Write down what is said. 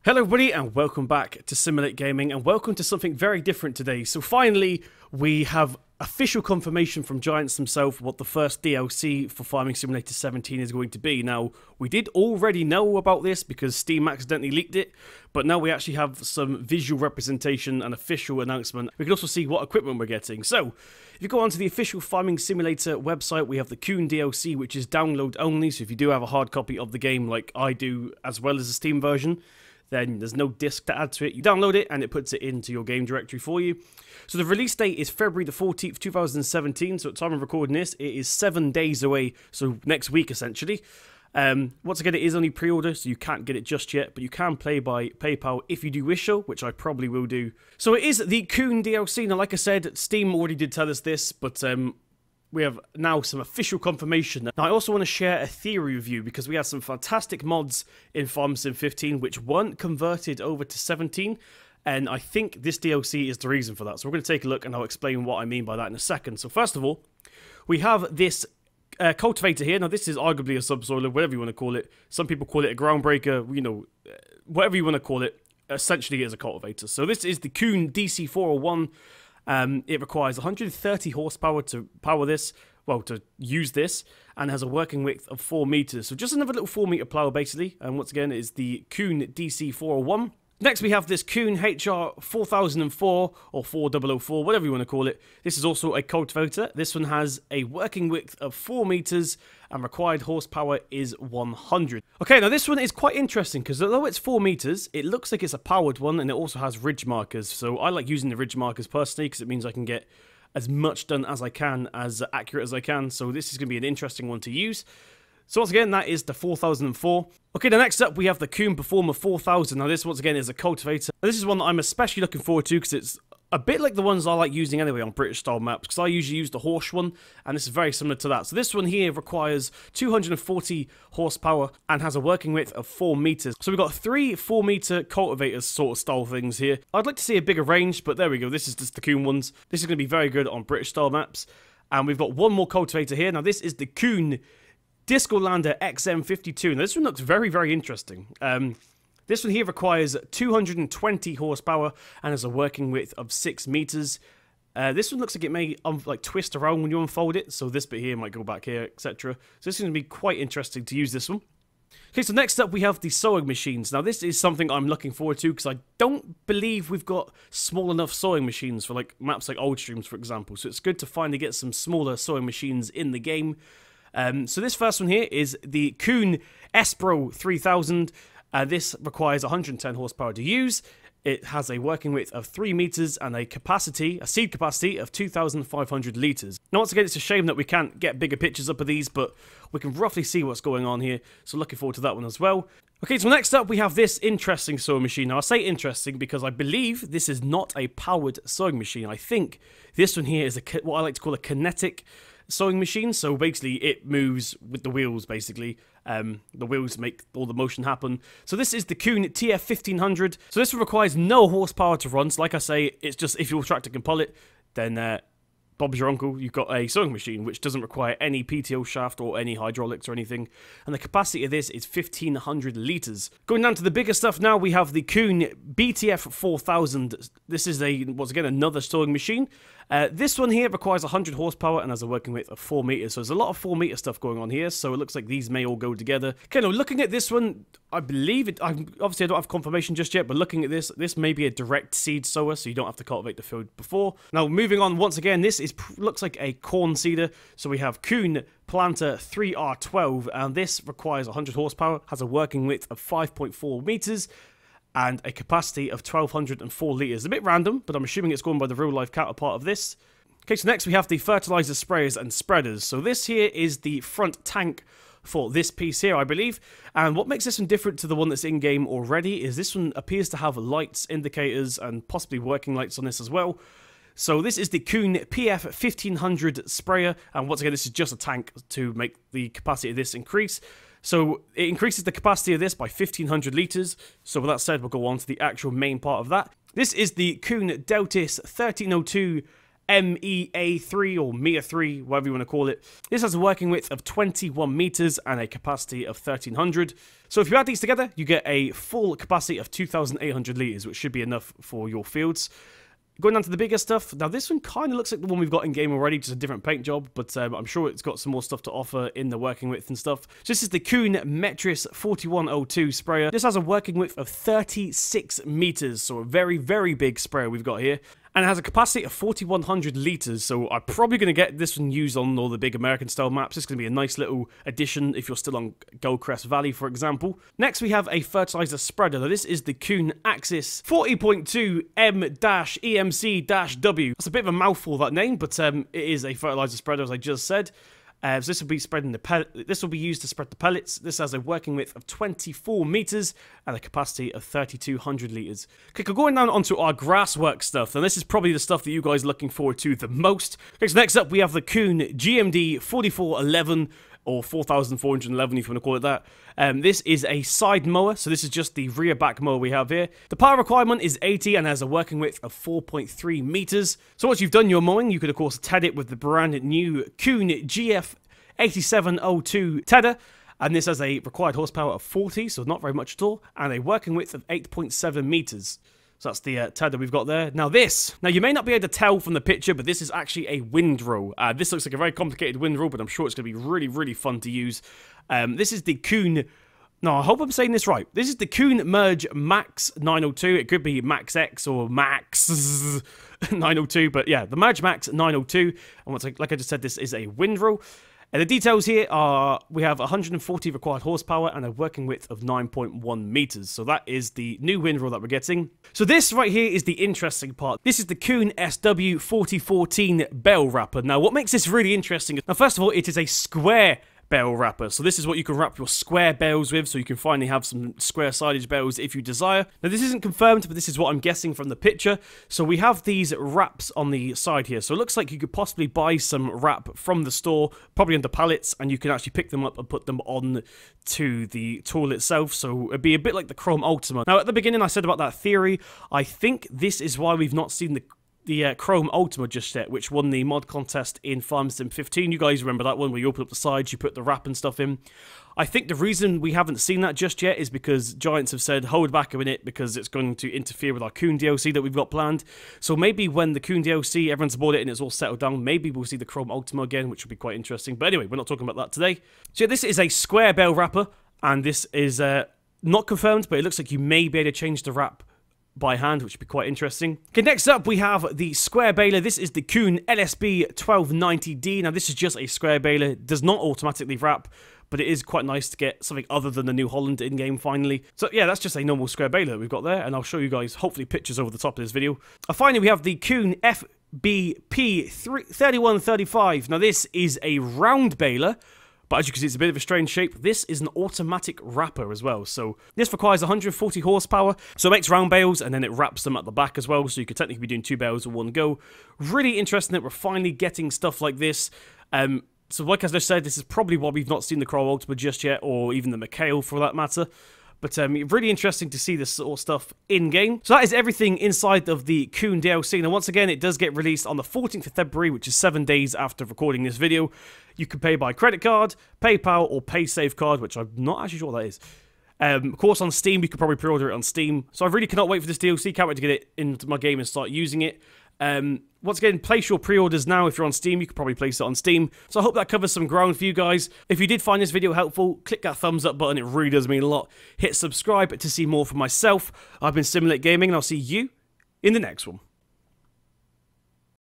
Hello everybody and welcome back to Simulate Gaming and welcome to something very different today. So finally we have official confirmation from Giants themselves what the first DLC for Farming Simulator 17 is going to be. Now we did already know about this because Steam accidentally leaked it, but now we actually have some visual representation and official announcement. We can also see what equipment we're getting. So if you go onto the official Farming Simulator website, we have the Coon DLC, which is download only, so if you do have a hard copy of the game like I do as well as the Steam version, then there's no disc to add to it. You download it and it puts it into your game directory for you. So the release date is February the 14th, 2017. So at the time of recording this, it is 7 days away. So next week, essentially. Once again, it is only pre-order, so you can't get it just yet, but you can play by PayPal if you do wish so, which I probably will do. So it is the Coon DLC. Now, like I said, Steam already did tell us this, but we have now some official confirmation. Now, I also want to share a theory with you because we have some fantastic mods in Farm Sim 15 which weren't converted over to 17, and I think this DLC is the reason for that. So we're going to take a look and I'll explain what I mean by that in a second. So first of all, we have this Cultivator here. Now, this is arguably a subsoiler, whatever you want to call it. Some people call it a groundbreaker, you know, whatever you want to call it. Essentially, it is a cultivator. So this is the Kuhn DC401. It requires 130 horsepower to power this, well, to use this, and has a working width of 4 meters. So just another little 4 meter plow, basically. And once again, it is the Kuhn DC401. Next, we have this Kuhn HR4004 or 4004, whatever you want to call it. This is also a cultivator. This one has a working width of 4 meters and required horsepower is 100. Okay, now this one is quite interesting because although it's 4 meters, it looks like it's a powered one and it also has ridge markers. So I like using the ridge markers personally because it means I can get as much done as I can, as accurate as I can. So this is going to be an interesting one to use. So once again, that is the 4004. Okay, the next up we have the Kuhn Performer 4000. Now this once again is a cultivator. Now, this is one that I'm especially looking forward to because it's a bit like the ones I like using anyway on British style maps, because I usually use the horse one, and this is very similar to that. So this one here requires 240 horsepower and has a working width of 4 meters. So we've got 3 4 meter cultivators sort of style things here. I'd like to see a bigger range, but there we go. This is just the Kuhn ones. This is going to be very good on British style maps. And we've got one more cultivator here. Now this is the Kuhn Discolander XM52. Now this one looks very, very interesting. This one here requires 220 horsepower and has a working width of 6 meters. This one looks like it may like twist around when you unfold it, so this bit here might go back here, etc. So this is going to be quite interesting to use this one. Okay, so next up we have the sowing machines. Now this is something I'm looking forward to because I don't believe we've got small enough sowing machines for like maps like Old Streams, for example. So it's good to finally get some smaller sowing machines in the game. So this first one here is the Kuhn Espro 3000. This requires 110 horsepower to use. It has a working width of 3 meters and a seed capacity of 2,500 liters. Now, once again, it's a shame that we can't get bigger pictures up of these, but we can roughly see what's going on here. So looking forward to that one as well. Okay, so next up we have this interesting sewing machine. Now I say interesting because I believe this is not a powered sewing machine. I think this one here is what I like to call a kinetic sewing machine. So basically it moves with the wheels, basically. The wheels make all the motion happen. So this is the Kuhn TF1500. So this one requires no horsepower to run. So like I say, it's just if your tractor can pull it, then Bob's your uncle. You've got a sewing machine which doesn't require any PTO shaft or any hydraulics or anything. And the capacity of this is 1,500 liters. Going down to the bigger stuff now, we have the Kuhn BTF 4000. This is once again another sewing machine. This one here requires 100 horsepower and has a working width of 4 meters. So there's a lot of 4 meter stuff going on here. So it looks like these may all go together. Okay, now looking at this one, I believe it. Obviously, I don't have confirmation just yet, but looking at this may be a direct seed sower, so you don't have to cultivate the field before. Now, moving on once again, this looks like a corn seeder. So we have Kuhn Planter 3R12, and this requires 100 horsepower, has a working width of 5.4 meters. And a capacity of 1,204 litres. A bit random, but I'm assuming it's going by the real-life counterpart of this. Okay, so next we have the fertilizer sprayers and spreaders. So this here is the front tank for this piece here, I believe. And what makes this one different to the one that's in-game already is this one appears to have lights, indicators, and possibly working lights on this as well. So this is the Kuhn PF 1500 sprayer. And once again, this is just a tank to make the capacity of this increase. So it increases the capacity of this by 1,500 litres. So with that said, we'll go on to the actual main part of that. This is the Kuhn Deltis 1302 MEA3 or MEA3, whatever you want to call it. This has a working width of 21 meters and a capacity of 1300. So if you add these together, you get a full capacity of 2,800 liters, which should be enough for your fields. Going down to the bigger stuff, now this one kind of looks like the one we've got in game already, just a different paint job, but I'm sure it's got some more stuff to offer in the working width and stuff. So this is the Kuhn Metris 4102 sprayer. This has a working width of 36 meters, so a very, very big sprayer we've got here. And it has a capacity of 4,100 litres, so I'm probably going to get this one used on all the big American-style maps. It's going to be a nice little addition if you're still on Goldcrest Valley, for example. Next, we have a fertilizer spreader. Now, this is the Kuhn Axis 40.2 M-EMC-W. That's a bit of a mouthful, that name, but it is a fertilizer spreader, as I just said. So this will be spreading this will be used to spread the pellets. This has a working width of 24 meters and a capacity of 3,200 liters. Okay, going down onto our grasswork stuff, and this is probably the stuff that you guys are looking forward to the most. Okay, so next up we have the Kuhn GMD 4411. Or 4,411 if you want to call it that. This is a side mower, so this is just the rear back mower we have here. The power requirement is 80 and has a working width of 4.3 meters. So once you've done your mowing, you could of course TED it with the brand new Kuhn GF8702 Tedder. And this has a required horsepower of 40, so not very much at all, and a working width of 8.7 meters. So that's the Tedder we've got there. Now you may not be able to tell from the picture, but this is actually a windrow. This looks like a very complicated windrow, but I'm sure it's going to be really, really fun to use. This is the Kuhn... No, I hope I'm saying this right. This is the Kuhn Merge Max 902. It could be Max X or Max 902, but yeah, the Merge Max 902. And like I just said, this is a windrow. And the details here are, we have 140 required horsepower and a working width of 9.1 meters. So that is the new windrow that we're getting. So this right here is the interesting part. This is the Kuhn SW4014 bell wrapper. Now, what makes this really interesting? Now, first of all, it is a square bell wrapper. So this is what you can wrap your square bells with, so you can finally have some square sidage bells if you desire. Now this isn't confirmed, but this is what I'm guessing from the picture. So we have these wraps on the side here. So it looks like you could possibly buy some wrap from the store, probably under pallets, and you can actually pick them up and put them on to the tool itself. So it'd be a bit like the Chrome Ultima. Now at the beginning I said about that theory, I think this is why we've not seen the Chrome Ultima just yet, which won the mod contest in Farm Sim 15. You guys remember that one where you open up the sides, you put the wrap and stuff in. I think the reason we haven't seen that just yet is because Giants have said, hold back a minute, because it's going to interfere with our Coon DLC that we've got planned. So maybe when the Coon DLC, everyone's bought it and it's all settled down, maybe we'll see the Chrome Ultima again, which would be quite interesting. But anyway, we're not talking about that today. So yeah, this is a square bell wrapper, and this is not confirmed, but it looks like you may be able to change the wrap by hand, which would be quite interesting. Okay, next up we have the square baler. This is the Kuhn LSB 1290D. Now this is just a square baler. It does not automatically wrap, but it is quite nice to get something other than the New Holland in-game finally. So yeah, that's just a normal square baler that we've got there, and I'll show you guys hopefully pictures over the top of this video. Finally we have the Kuhn FBP 3135. Now this is a round baler, but as you can see, it's a bit of a strange shape. This is an automatic wrapper as well. So this requires 140 horsepower. So it makes round bales, and then it wraps them at the back as well. So you could technically be doing 2 bales in one go. Really interesting that we're finally getting stuff like this. So like as I said, this is probably why we've not seen the Chrome Ultima just yet, or even the McHale for that matter. But really interesting to see this sort of stuff in-game. So that is everything inside of the Coon DLC. Now, once again, it does get released on the 14th of February, which is 7 days after recording this video. You can pay by credit card, PayPal, or PaySafe card, which I'm not actually sure what that is. Of course, on Steam, you could probably pre-order it on Steam. So I really cannot wait for this DLC. Can't wait to get it into my game and start using it. Once again, place your pre-orders now. If you're on Steam, you can probably place it on Steam. So I hope that covers some ground for you guys. If you did find this video helpful, click that thumbs up button. It really does mean a lot. Hit subscribe to see more from myself. I've been Simulate Gaming, and I'll see you in the next one.